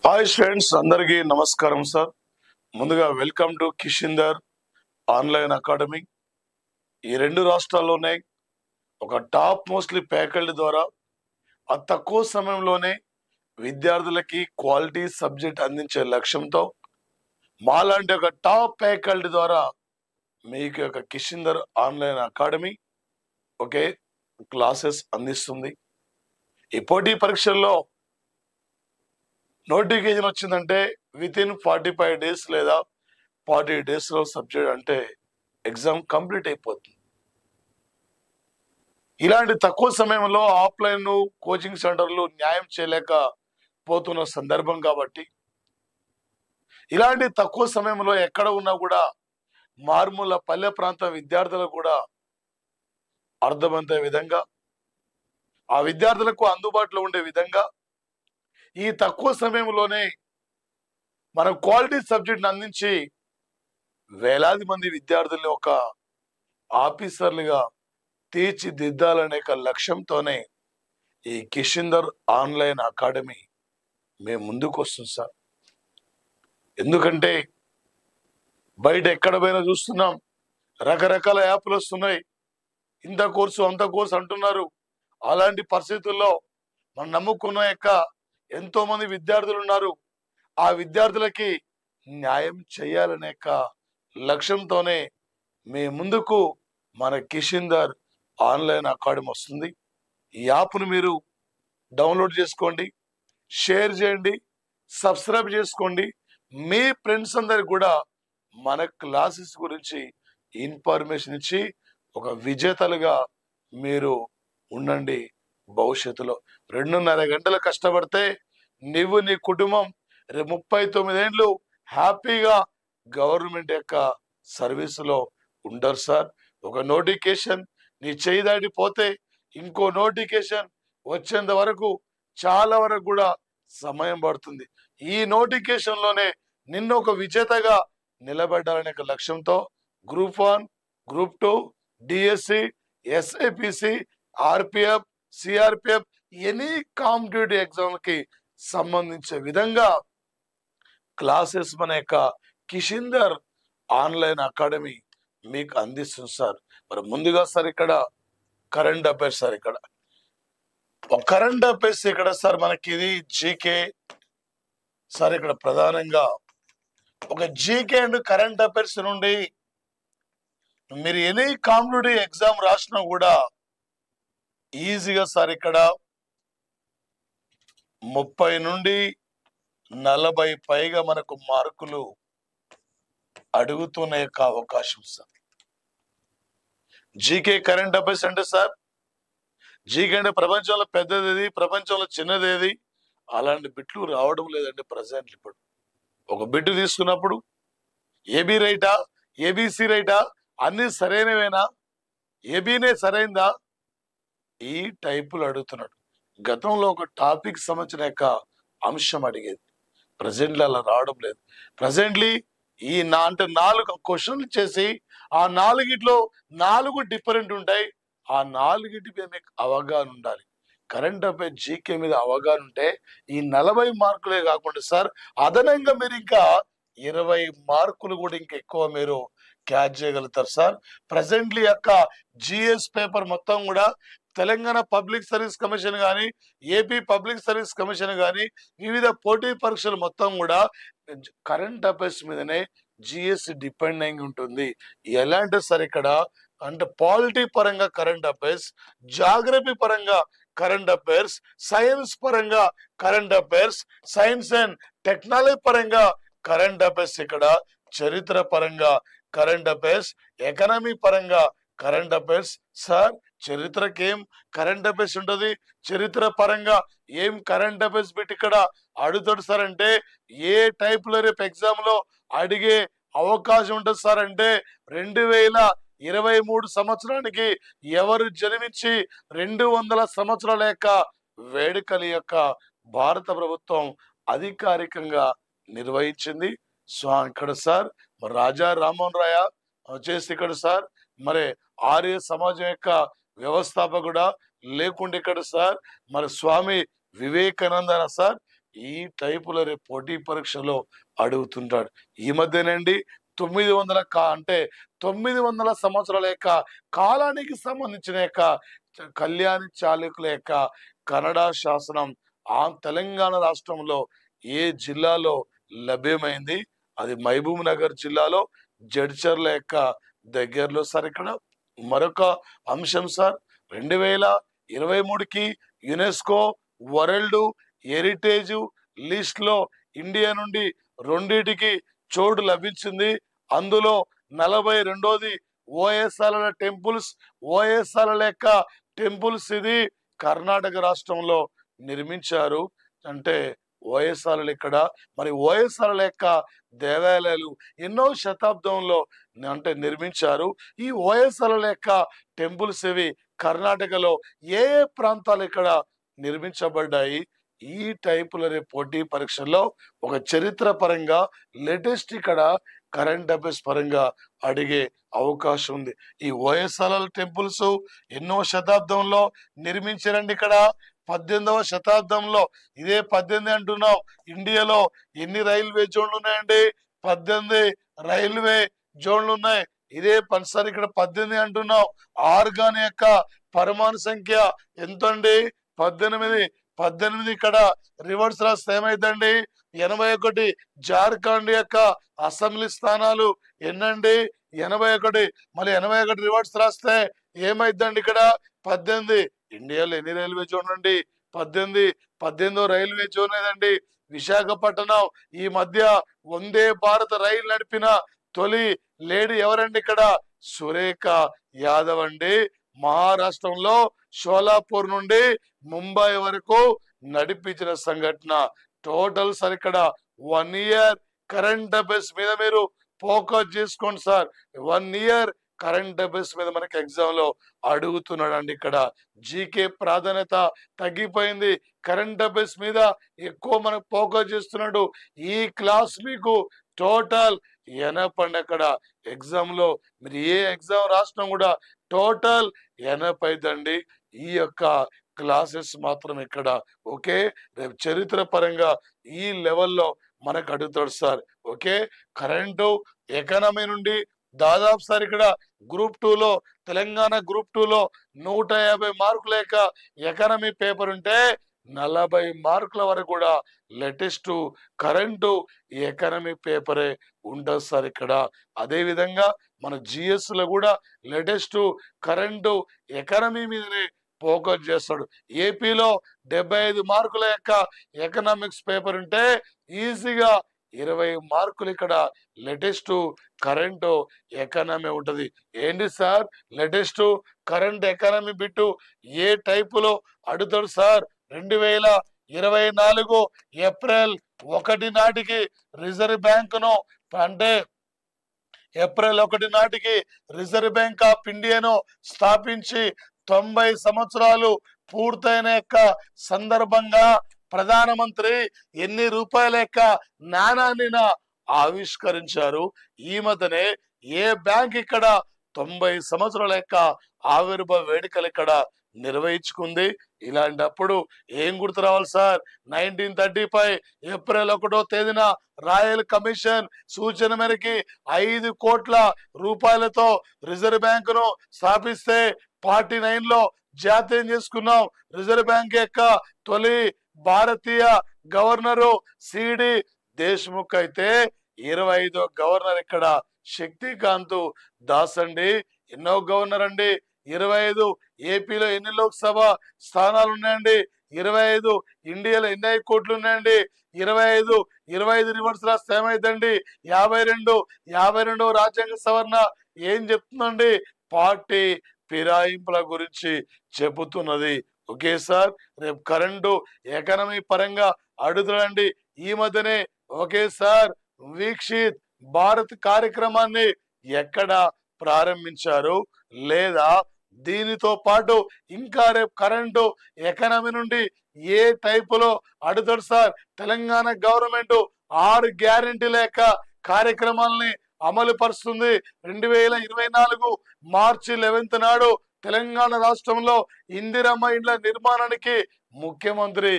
Hi friends, అందరికీ నమస్కారం sir. ముందుగా వెల్కమ్ టు కిషిందర్ ఆన్లైన్ అకాడమీ. ఈ రెండు రాష్ట్రాల్లోనే ఒక టాప్ మోస్ట్లీ ఫ్యాకల్టీ ద్వారా అతి తక్కువ సమయంలోనే విద్యార్థులకి క్వాలిటీ సబ్జెక్ట్ అందించే లక్ష్యంతో మాలాంటి ఒక టాప్ ఫ్యాకల్టీ ద్వారా మీకు ఒక కిషిందర్ ఆన్లైన్ అకాడమీ ఒకే క్లాసెస్ అందిస్తుంది. ఈ పోటీ పరీక్షల్లో నోటిఫికేషన్ వచ్చిందంటే విత్ ఇన్ 45 days లేదా 40 days లో సబ్జెక్ట్ అంటే ఎగ్జామ్ కంప్లీట్ అయిపోతుంది. ఇలాంటి తక్కువ సమయంలో ఆఫ్లైన్ కోచింగ్ సెంటర్లు న్యాయం చేయలేకపోతున్న సందర్భం కాబట్టి ఇలాంటి తక్కువ సమయంలో ఎక్కడ ఉన్నా కూడా మారుమూల పల్లె ప్రాంత విద్యార్థులకు కూడా అర్థమయ్యే విధంగా, ఆ విద్యార్థులకు అందుబాటులో ఉండే విధంగా ఈ తక్కువ సమయంలోనే మనం క్వాలిటీ సబ్జెక్ట్ అందించి వేలాది మంది విద్యార్థుల్ని ఒక ఆఫీసర్లుగా తీర్చిదిద్దాలనే లక్ష్యంతోనే ఈ కిషిందర్ ఆన్లైన్ అకాడమీ మేము ముందుకు వస్తుంది సార్. ఎందుకంటే బయట ఎక్కడ పోయినా చూస్తున్నాం, రకరకాల యాప్లు వస్తున్నాయి, ఇంత కోర్సు అంత కోర్సు అంటున్నారు. అలాంటి పరిస్థితుల్లో మనం నమ్ముకున్న ఎంతో మంది విద్యార్థులు ఉన్నారు. ఆ విద్యార్థులకి న్యాయం చేయాలనే లక్ష్యంతోనే మీ ముందుకు మన కిషిందర్ ఆన్లైన్ అకాడమీ వస్తుంది. ఈ యాప్ను మీరు డౌన్లోడ్ చేసుకోండి, షేర్ చేయండి, సబ్స్క్రైబ్ చేసుకోండి. మీ ఫ్రెండ్స్ అందరికి కూడా మన క్లాసెస్ గురించి ఇన్ఫర్మేషన్ ఇచ్చి ఒక విజేతలుగా మీరు ఉండండి. భవిష్యత్తులో 2.5 గంటలు కష్టపడితే నువ్వు నీ కుటుంబం 39 ఏళ్ళు హ్యాపీగా గవర్నమెంట్ సర్వీసులో ఉండరు సార్. ఒక నోటిఫికేషన్ నీ చేయి దాటిపోతే ఇంకో నోటిఫికేషన్ వచ్చేంత వరకు చాలా వరకు కూడా సమయం పడుతుంది. ఈ నోటిఫికేషన్ లోనే నిన్ను ఒక విజేతగా నిలబెట్టాలనే లక్ష్యంతో group 1, group 2, DSC, SIPC, RPF, CRPF any competitive exam కి సంబంధించే విధంగా క్లాసెస్ మన కిషిందర్ ఆన్లైన్ అకాడమీ మీకు అందిస్తుంది సార్. మరి ముందుగా సార్ ఇక్కడ కరెంట్ అఫైర్స్ సార్, ఇక్కడ కరెంట్ అఫైర్స్ ఇక్కడ సార్ మనకి ఇది జీకే సార్. ఇక్కడ ప్రధానంగా ఒక జీకే అండ్ కరెంట్ అఫైర్స్ నుండి మీరు ఎనీ కాంపిటేటివ్ ఎగ్జామ్ రాసినా కూడా ఈజీగా సార్ ఇక్కడ 30 నుండి 40 పైగా మనకు మార్కులు అడుగుతున్న అవకాశం సార్. జీకే కరెంట్ అఫైర్స్ అంటే సార్, జీకే అంటే ప్రపంచంలో పెద్దది, ప్రపంచంలో చిన్నదేది, అలాంటి బిట్లు రావడం లేదండి ప్రజెంట్. ఇప్పుడు ఒక బిట్ తీసుకున్నప్పుడు ఏబి రైటా, ఏబిసి రైటా, అన్ని సరైనవేనా, ఏబీనే సరైందా, ఈ టైపులు అడుగుతున్నాడు. గతంలో ఒక టాపిక్ సంబంధించిన అంశం అడిగేది, ప్రజెంట్లీ అలా రావడం లేదు. ప్రజెంట్లీ ఈ అంటే 4 క్వశ్చన్లు చేసి ఆ 4గిట్లో 4 డిఫరెంట్ ఉంటాయి. ఆ 4గిటి మీద మీకు అవగాహన ఉండాలి. కరెంట్ అఫైర్ జీకే మీద అవగాహన ఉంటే ఈ 40 మార్కులే కాకుండా సార్ అదనంగా మీరు ఇంకా 20 మార్కులు కూడా ఇంకా ఎక్కువ మీరు క్యాచ్ చేయగలుగుతారు సార్. ప్రజెంట్లీ జిఎస్ పేపర్ మొత్తం కూడా తెలంగాణ పబ్లిక్ సర్వీస్ కమిషన్ కానీ, ఏపీ పబ్లిక్ సర్వీస్ కమిషన్ కానీ, వివిధ పోటీ పరీక్షలు మొత్తం కూడా కరెంట్ అఫైర్స్ మీదనే జిఎస్ డిపెండ్ అయి ఉంటుంది. ఎలాంటి సార్ ఇక్కడ అంటే పాలిటీ పరంగా కరెంట్ అఫైర్స్, జాగ్రఫీ పరంగా కరెంట్ అఫైర్స్, సైన్స్ పరంగా current affairs, science and technology పరంగా కరెంట్ అఫైర్స్, ఇక్కడ చరిత్ర పరంగా కరెంట్ అఫైర్స్, ఎకనామీ పరంగా కరెంట్ అఫైర్స్. సార్ చరిత్రకి ఏం కరెంట్ అఫైర్స్ ఉంటుంది, చరిత్ర పరంగా ఏం కరెంట్ అఫైర్స్ పెట్టి ఇక్కడ అడుగుతాడు సార్ అంటే ఏ టైప్ లో రేపు ఎగ్జామ్ లో అడిగే అవకాశం ఉంటుంది సార్ అంటే 2023 సంవత్సరానికి ఎవరు జన్మించి 200 సంవత్సరాల వేడుకల భారత ప్రభుత్వం అధికారికంగా నిర్వహించింది. సో ఇక్కడ సార్ రాజా రామ్మోహన్ రాయ వచ్చేసి ఇక్కడ సార్ మరి ఆర్య సమాజం వ్యవస్థాపకుడా, లేకుంటే ఇక్కడ సార్ మరి స్వామి వివేకానంద సార్ ఈ టైపుల రేపు పోటీ పరీక్షలో అడుగుతుంటాడు. ఈ మధ్యనండి 900 అంటే 900 సంవత్సరాల యొక్క కాలానికి సంబంధించిన యొక్క కళ్యాణి చాళుక్యుల యొక్క కన్నడ శాసనం తెలంగాణ రాష్ట్రంలో ఏ జిల్లాలో లభ్యమైంది? అది మహబూబ్ నగర్ జిల్లాలో జడ్చర్ల యొక్క దగ్గరలో సార్. ఇక్కడ మరొక అంశం సార్, 2023కి యునెస్కో వరల్డ్ హెరిటేజ్ లిస్ట్ లో ఇండియా నుండి రెండిటికి చోటు లభించింది. అందులో 42ది ఓఎస్ఆర్ల టెంపుల్స్. ఓఎస్ఆర్ల యొక్క టెంపుల్స్ ఇది కర్ణాటక రాష్ట్రంలో నిర్మించారు. అంటే ఓఎస్ఆర్లు ఇక్కడ మరి ఓఎస్ఆర్ల యొక్క దేవాలయాలు ఎన్నో శతాబ్దంలో అంటే నిర్మించారు. ఈ ఓఎస్ఆర్ల యొక్క టెంపుల్స్ ఇవి కర్ణాటకలో ఏ ఏ ప్రాంతాలు ఇక్కడ నిర్మించబడ్డాయి? ఈ టైపుల పోటీ పరీక్షల్లో ఒక చరిత్ర పరంగా లేటెస్ట్ ఇక్కడ కరెంట్ అఫైర్స్ పరంగా అడిగే అవకాశం ఉంది. ఈ ఓఎస్ఆర్ల టెంపుల్స్ ఎన్నో శతాబ్దంలో నిర్మించారండి. ఇక్కడ 18వ శతాబ్దంలో, ఇదే 18 అంటున్నాం. ఇండియాలో ఎన్ని రైల్వే జోన్లు ఉన్నాయండి? 18 రైల్వే జోన్లు ఉన్నాయి. ఇదే పనిసారి ఇక్కడ 18 అంటున్నాం. ఆర్గాన్ యొక్క పరమాణు సంఖ్య ఎంత అండి? 18. 18 ఇక్కడ రివర్స్ రాస్తే ఏమైందండి? 81. జార్ఖండ్ యొక్క అసెంబ్లీ స్థానాలు ఎన్నండి? 81. మళ్ళీ 81 రివర్స్ రాస్తే ఏమైందండి? ఇక్కడ 18. ఇండియాలో ఎన్ని రైల్వే జోన్ అండి? 18. 18వ రైల్వే జోన్ ఏదండి? విశాఖపట్నం. ఈ మధ్య వందే భారత్ రైలు నడిపిన తొలి లేడీ ఎవరండి? ఇక్కడ సురేఖ యాదవ్ అండి. మహారాష్ట్రంలో షోలాపూర్ నుండి ముంబై వరకు నడిపించిన సంఘటన. టోటల్ సార్ ఇక్కడ 1 ఇయర్ కరెంట్ అఫైర్స్ మీద మీరు ఫోకస్ చేసుకోండి సార్. 1 ఇయర్ కరెంట్ అఫైర్స్ మీద మనకి ఎగ్జామ్ లో అడుగుతున్నాడు అండి. ఇక్కడ జీకే ప్రాధాన్యత తగ్గిపోయింది, కరెంట్ అఫైర్స్ మీద ఎక్కువ మనకు ఫోకస్ చేస్తున్నాడు. ఈ క్లాస్ మీకు టోటల్ ఎనపండి. అక్కడ ఎగ్జామ్ లో మీరు ఏ ఎగ్జామ్ రాసినా కూడా టోటల్ ఎనపైదండి. ఈ యొక్క క్లాసెస్ మాత్రం ఇక్కడ ఓకే. రేపు చరిత్ర పరంగా ఈ లెవెల్లో మనకు అడుగుతాడు సార్. ఓకే, కరెంటు ఎకానమీ నుండి దాదాపు సార్ ఇక్కడ గ్రూప్ 2లో తెలంగాణ గ్రూప్ 2లో 150 మార్కుల యొక్క ఎకానమీ పేపర్ ఉంటే 40 మార్కుల వరకు కూడా లేటెస్ట్ కరెంటు ఎకానమీ పేపరే ఉంటుంది సార్ ఇక్కడ. అదే విధంగా మన జిఎస్ లో కూడా లేటెస్ట్ కరెంటు ఎకానమీ మీదనే ఫోకస్ చేస్తాడు. ఏపీలో 75 మార్కుల యొక్క ఎకనామిక్స్ పేపర్ ఉంటే ఈజీగా 20 మార్కులు ఇక్కడ లేటెస్ట్ కరెంటు ఎకానమీ ఉంటది. ఏంటి sir latest current economy bit ఏ టైపులో అడుగుతాడు సార్? 2024 ఏప్రిల్ 1 నాటికి రిజర్వ్ బ్యాంకును అంటే ఏప్రిల్ 1 నాటికి రిజర్వ్ బ్యాంక్ ఆఫ్ ఇండియాను స్థాపించి 90 సంవత్సరాలు పూర్తయిన యొక్క సందర్భంగా ప్రధానమంత్రి ఎన్ని రూపాయల యొక్క నాణాన్ని ఆవిష్కరించారు. ఈ మధ్యనే ఏ బ్యాంక్ ఇక్కడ 90 సంవత్సరాల యొక్క ఆవిర్భావ వేడుకలు ఇక్కడ నిర్వహించుకుంది. ఇలాంటప్పుడు ఏం గుర్తు రావాలి సార్? 1935 ఏప్రిల్ 1వ తేదీన రాయల్ కమిషన్ సూచన మేరకు 5 కోట్ల రూపాయలతో రిజర్వ్ బ్యాంకును స్థాపిస్తే 49లో జాతీయం చేసుకున్నాం. రిజర్వ్ బ్యాంక్ యొక్క తొలి భారతీయ గవర్నరు సిడి దేశ్ముఖ్ అయితే 25వ గవర్నర్ ఇక్కడ శక్తికాంత్ దాస్ అండి. ఎన్నో గవర్నర్ అండి? 25. ఏపీలో ఎన్ని లోక్సభ స్థానాలు ఉన్నాయండి? 25. ఇండియాలో ఎన్ని హైకోర్టులు ఉన్నాయండి? 25. 25 రివర్స్ రాస్తే ఏమైందండి? 52. 52వ రాజ్యాంగ సవరణ ఏం చెప్తుందండి? పార్టీ ఫిరాయింపుల గురించి చెబుతున్నది. ఓకే సార్, రేపు కరెంటు ఎకానమీ పరంగా అడుగుతాడండి. ఈ మధ్యనే ఓకే సార్ వీక్షిత్ భారత్ కార్యక్రమాన్ని ఎక్కడ ప్రారంభించారు? లేదా దీనితో పాటు ఇంకా రేపు కరెంటు ఎకానమీ నుండి ఏ టైపులో అడుగుతాడు సార్? తెలంగాణ గవర్నమెంట్ 6 గ్యారెంటీల యొక్క కార్యక్రమాలని అమలు పరుస్తుంది. 2024 మార్చి 11 నాడు తెలంగాణ రాష్ట్రంలో ఇందిరమ్మ ఇండ్ల నిర్మాణానికి ముఖ్యమంత్రి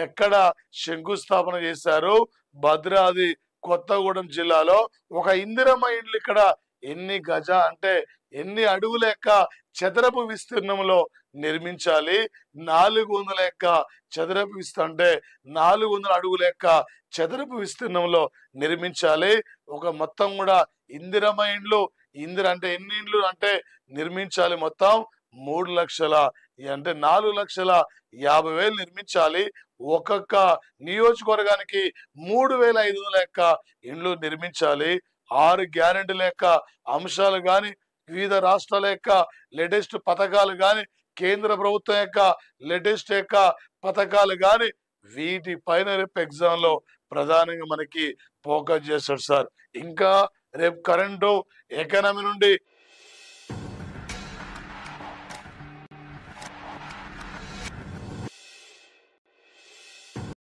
ఎక్కడ శంకుస్థాపన చేశారు? భద్రాద్రి కొత్తగూడెం జిల్లాలో ఒక ఇందిరమ్మ ఇండ్లు ఇక్కడ ఎన్ని గజ అంటే ఎన్ని అడుగుల యొక్క చదరపు విస్తీర్ణంలో నిర్మించాలి? 400 యొక్క చదరపు అంటే 400 అడుగుల యొక్క చదరపు విస్తీర్ణంలో నిర్మించాలి. ఒక మొత్తం కూడా ఇందిరమ్మ ఇండ్లు అంటే ఎన్ని ఇండ్లు అంటే నిర్మించాలి? మొత్తం 3 లక్షల అంటే 4,50,000 నిర్మించాలి. ఒక్కొక్క నియోజకవర్గానికి 3,500 యొక్క ఇండ్లు నిర్మించాలి. 6 గ్యారెంటీల యొక్క అంశాలు గాని, వివిధ రాష్ట్రాల యొక్క లేటెస్ట్ పథకాలు గాని, కేంద్ర ప్రభుత్వం యొక్క లేటెస్ట్ యొక్క పథకాలు గాని, వీటిపైన రేపు ఎగ్జామ్ లో ప్రధానంగా మనకి ఫోకస్ చేస్తాడు సార్. ఇంకా రేపు కరెంటు ఎకానమీ నుండి